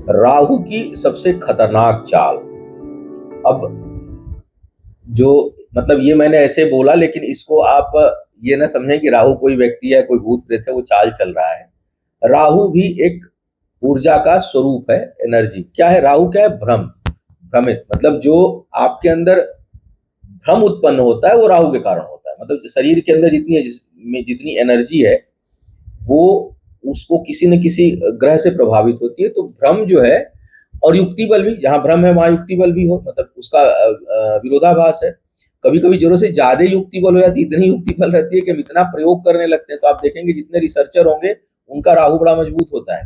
राहु की सबसे खतरनाक चाल। अब जो मतलब ये मैंने ऐसे बोला, लेकिन इसको आप ये ना समझें कि राहु कोई व्यक्ति है, कोई भूत प्रेत है, वो चाल चल रहा है। राहु भी एक ऊर्जा का स्वरूप है, एनर्जी। क्या है राहु? क्या है? भ्रम, भ्रमित। मतलब जो आपके अंदर भ्रम उत्पन्न होता है वो राहु के कारण होता है। मतलब शरीर के अंदर जितनी एनर्जी है वो उसको किसी न किसी ग्रह से प्रभावित होती है। तो भ्रम जो है, और युक्ति बल भी, जहां भ्रम है वहां युक्ति बल भी हो, मतलब उसका विरोधाभास है। कभी कभी जरूरत से ज्यादा युक्ति बल हो जाती है, इतनी युक्ति बल रहती है कि हम इतना प्रयोग करने लगते हैं। तो आप देखेंगे जितने रिसर्चर होंगे उनका राहु बड़ा मजबूत होता है,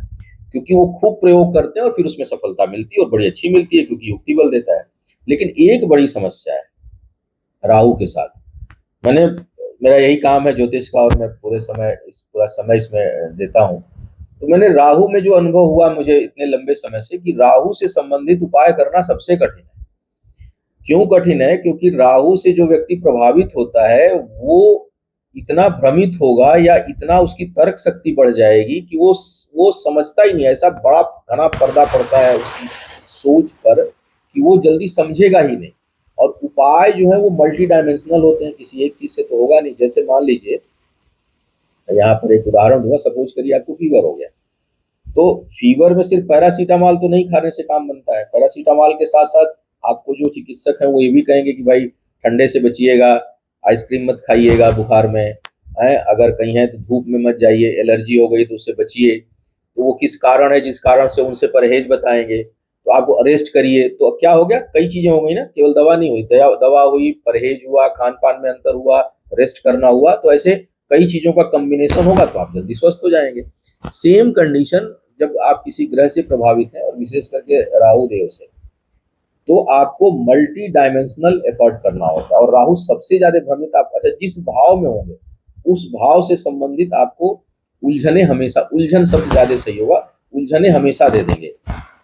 क्योंकि वो खूब प्रयोग करते हैं और फिर उसमें सफलता मिलती है, और बड़ी अच्छी मिलती है, क्योंकि युक्ति बल देता है। लेकिन एक बड़ी समस्या है राहु के साथ। मैंने मेरा यही काम है ज्योतिष का, और मैं पूरा समय इसमें देता हूँ। तो मैंने राहु में जो अनुभव हुआ मुझे इतने लंबे समय से, कि राहु से संबंधित उपाय करना सबसे कठिन है। क्यों कठिन है? क्योंकि राहु से जो व्यक्ति प्रभावित होता है वो इतना भ्रमित होगा, या इतना उसकी तर्क शक्ति बढ़ जाएगी कि वो समझता ही नहीं। ऐसा बड़ा घना पर्दा पड़ता है उसकी सोच पर कि वो जल्दी समझेगा ही नहीं। और उपाय जो है वो मल्टी डायमेंशनल होते हैं, किसी एक चीज से तो होगा नहीं। जैसे मान लीजिए, यहाँ पर एक उदाहरण दूंगा। सपोज करिए आपको फीवर हो गया, तो फीवर में सिर्फ पैरासीटामॉल तो नहीं खाने से काम बनता है। पैरासीटामॉल के साथ साथ आपको जो चिकित्सक है वो ये भी कहेंगे कि भाई ठंडे से बचिएगा, आइसक्रीम मत खाइएगा बुखार में, है अगर कहीं है तो धूप में मत जाइए, एलर्जी हो गई तो उससे बचिए। तो वो किस कारण है, जिस कारण से, उनसे परहेज बताएंगे। तो आपको अरेस्ट करिए। तो क्या हो गया? कई चीजें हो गई ना, केवल दवा नहीं हुई। दवा हुई, परहेज हुआ, खान पान में अंतर हुआ, रेस्ट करना हुआ। तो ऐसे कई चीजों का कम्बिनेशन होगा तो आप जल्दी स्वस्थ हो जाएंगे। सेम कंडीशन जब आप किसी ग्रह से प्रभावित हैं, और विशेष करके राहु देव से, तो आपको मल्टी डायमेंशनल एफर्ट करना होता है। और राहु सबसे ज्यादा भ्रमित, आप अच्छा जिस भाव में होंगे उस भाव से संबंधित आपको उलझने हमेशा, उलझन शब्द ज्यादा सही होगा, उलझने हमेशा दे देंगे।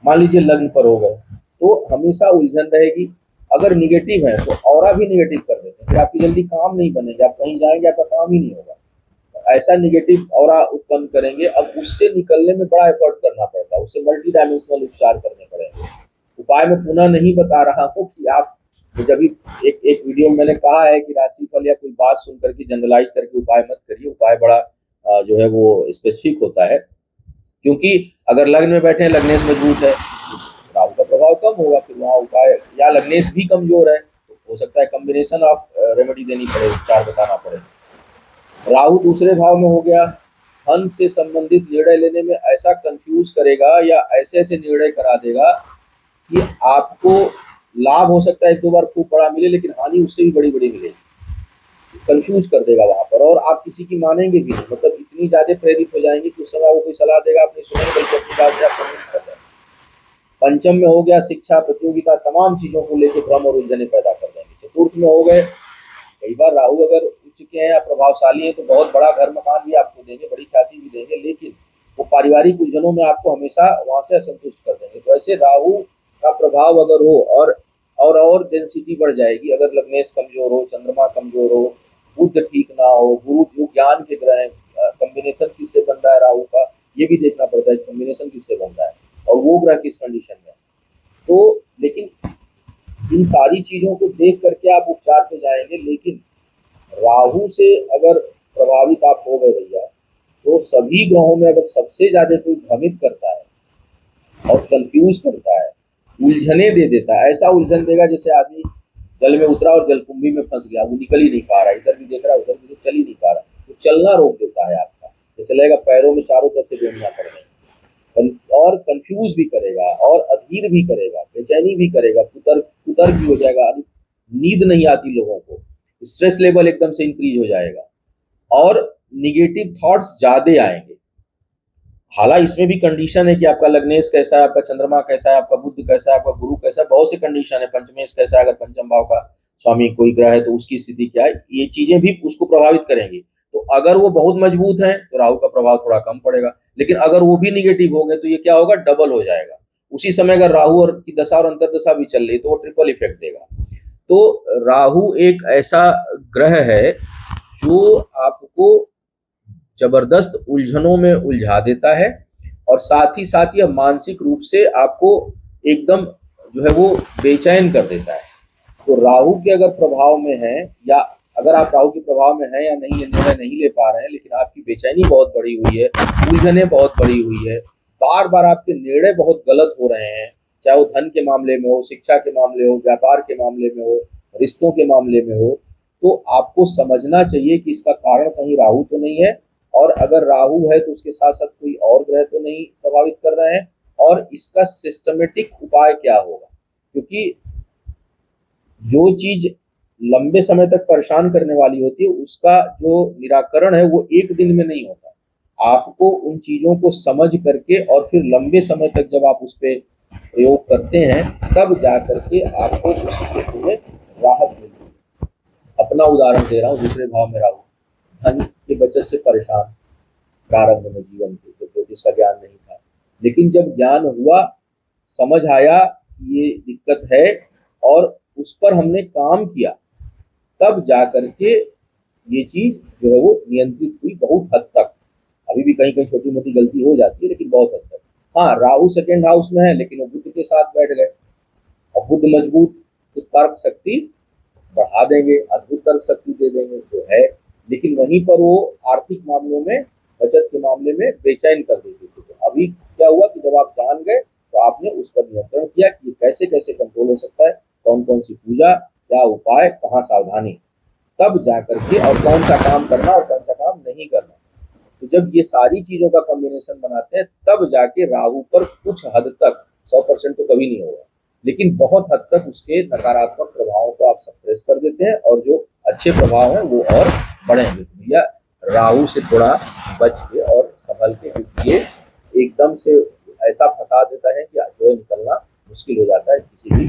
मान लीजिए लग्न पर हो गए तो हमेशा उलझन रहेगी। अगर निगेटिव है तो और भी निगेटिव कर देते हैं, फिर आपकी जल्दी काम नहीं बनेगा, आप कहीं जाएंगे आपका काम ही नहीं होगा। ऐसा निगेटिव ऑरा उत्पन्न करेंगे। अब उससे निकलने में बड़ा एफर्ट करना पड़ता है, उससे मल्टी डायमेंशनल उपचार करने पड़ेंगे। उपाय मैं पुनः नहीं बता रहा हूँ कि आप जब भी एक एक वीडियो में मैंने कहा है कि राशिफल या कोई बात सुन करके जनरलाइज करके उपाय मत करिए। उपाय बड़ा जो है वो स्पेसिफिक होता है, क्योंकि अगर लग्न में बैठे हैं, लग्नेश मजबूत है, राहु का प्रभाव कम होगा, फिर वहाँ उपाय, या लग्नेश भी कमजोर है तो हो सकता है कॉम्बिनेशन ऑफ रेमेडी देनी पड़े, उपचार बताना पड़े। राहु दूसरे भाव में हो गया, धन से संबंधित निर्णय लेने में ऐसा कंफ्यूज करेगा, या ऐसे ऐसे निर्णय करा देगा कि आपको लाभ हो सकता है एक दो बार खूब बड़ा मिले, लेकिन हानि उससे भी बड़ी बड़ी मिलेगी। कंफ्यूज कर देगा वहां पर, और आप किसी की मानेंगे भी नहीं। मतलब इतनी ज्यादा प्रेरित हो जाएंगे कि उस समय वो कोई सलाह देगा आप नहीं सुनेंगे, बल्कि अपनी बात से आप कन्विंस कर देंगे। पंचम में हो गया, शिक्षा, प्रतियोगिता, तमाम चीजों को लेकर भ्रम और उलझने पैदा कर देंगे। चतुर्थ में हो गए, कई बार राहु अगर उच्च के हैं या प्रभावशाली है तो बहुत बड़ा घर मकान भी आपको देंगे, बड़ी ख्याति भी देंगे, लेकिन वो पारिवारिक उलझनों में आपको हमेशा वहां से असंतुष्ट कर देंगे। तो ऐसे राहु का प्रभाव अगर हो, और डेंसिटी बढ़ जाएगी। अगर लग्नेश कमजोर हो, चंद्रमा कमजोर हो, बुद्ध ठीक ना हो, गुरु जो ज्ञान के ग्रह, कम्बिनेशन किससे बन रहा है राहु का, ये भी देखना पड़ता है कम्बिनेशन किससे बन रहा है, और वो ग्रह किस कंडीशन में। तो लेकिन इन सारी चीजों को देख करके आप उपचार पे जाएंगे। लेकिन राहु से अगर प्रभावित आप हो गए भैया, तो सभी ग्रहों में अगर सबसे ज्यादा कोई भ्रमित करता है और कंफ्यूज करता है, उलझने दे देता है, ऐसा उलझन देगा जैसे आदमी जल में उतरा और जलकुंभी में फंस गया, वो निकल ही नहीं पा रहा, इधर भी देख रहा है उधर भी, तो चल ही नहीं पा रहा, वो चलना रोक देता है आपका। जैसे लगेगा पैरों में चारों तरफ से बेड़ियां पड़ गई। और कंफ्यूज भी करेगा, और अधीर भी करेगा, बेचैनी भी करेगा, कुतर्क भी हो जाएगा। नींद नहीं आती लोगों को, स्ट्रेस लेवल एकदम से इंक्रीज हो जाएगा, और निगेटिव थॉट्स ज्यादा आएंगे। हालांकि इसमें भी कंडीशन है कि आपका लग्नेश कैसा है, आपका चंद्रमा कैसा है, आपका बुध कैसा है, आपका गुरु कैसा है, बहुत से कंडीशन है। पंचमेश कैसा है, अगर पंचम भाव का स्वामी कोई ग्रह है तो उसकी स्थिति क्या है, ये चीजें भी उसको प्रभावित करेंगी। तो अगर वो बहुत मजबूत है तो राहु का प्रभाव थोड़ा कम पड़ेगा, लेकिन अगर वो भी निगेटिव हो गए तो ये क्या होगा, डबल हो जाएगा। उसी समय अगर राहु और की दशा और अंतरदशा भी चल रही तो वो ट्रिपल इफेक्ट देगा। तो राहु एक ऐसा ग्रह है जो आपको जबरदस्त उलझनों में उलझा देता है, और साथ ही साथ यह मानसिक रूप से आपको एकदम जो है वो बेचैन कर देता है। तो राहु के अगर प्रभाव में है, या अगर आप राहु के प्रभाव में हैं या नहीं, ये निर्णय नहीं ले पा रहे हैं, लेकिन आपकी बेचैनी बहुत बढ़ी हुई है, उलझने बहुत बढ़ी हुई है, बार बार आपके निर्णय बहुत गलत हो रहे हैं, चाहे वो धन के मामले में हो, शिक्षा के मामले हो, व्यापार के मामले में हो, रिश्तों के मामले में हो, तो आपको समझना चाहिए कि इसका कारण कहीं राहु तो नहीं है, और अगर राहु है तो उसके साथ साथ कोई और ग्रह तो नहीं प्रभावित कर रहे हैं, और इसका सिस्टमेटिक उपाय क्या होगा। क्योंकि जो चीज लंबे समय तक परेशान करने वाली होती है, उसका जो निराकरण है वो एक दिन में नहीं होता। आपको उन चीजों को समझ करके और फिर लंबे समय तक जब आप उस पर प्रयोग करते हैं, तब जा करके आपको उस स्थिति में राहत मिलती है। अपना उदाहरण दे रहा हूँ, दूसरे भाव में राहु, धन की बचत से परेशान प्रारंभ में जीवन के, जब ज्योतिष का ज्ञान नहीं था, लेकिन जब ज्ञान हुआ, समझ आया ये दिक्कत है और उस पर हमने काम किया, तब जा करके ये चीज जो है वो नियंत्रित हुई बहुत हद तक। अभी भी कहीं कहीं छोटी मोटी गलती हो जाती है, लेकिन बहुत हद तक। हाँ, राहु सेकेंड हाउस में है, लेकिन वो बुध के साथ बैठ गए, और बुध मजबूत, तो तर्क शक्ति बढ़ा देंगे, अद्भुत तर्क शक्ति दे देंगे जो है, लेकिन वहीं पर वो आर्थिक मामलों में, बचत के मामले में बेचैन कर देते थे। तो अभी क्या हुआ कि जब आप जान गए, तो आपने उस पर नियंत्रण किया कि कैसे कैसे कंट्रोल हो सकता है, कौन कौन सी पूजा, क्या उपाय, कहाँ सावधानी, तब जा करके, और कौन सा काम करना और कौन सा काम नहीं करना। तो जब ये सारी चीजों का कॉम्बिनेशन बनाते हैं, तब जाके राहु पर कुछ हद तक, 100% तो कभी नहीं होगा, लेकिन बहुत हद तक उसके नकारात्मक प्रभावों को आप सप्रेस कर देते हैं, और जो अच्छे प्रभाव हैं वो और बढ़ेंगे। तो भैया राहु से थोड़ा बच के और संभल के, क्योंकि ये एकदम से ऐसा फंसा देता है कि जो है निकलना मुश्किल हो जाता है किसी भी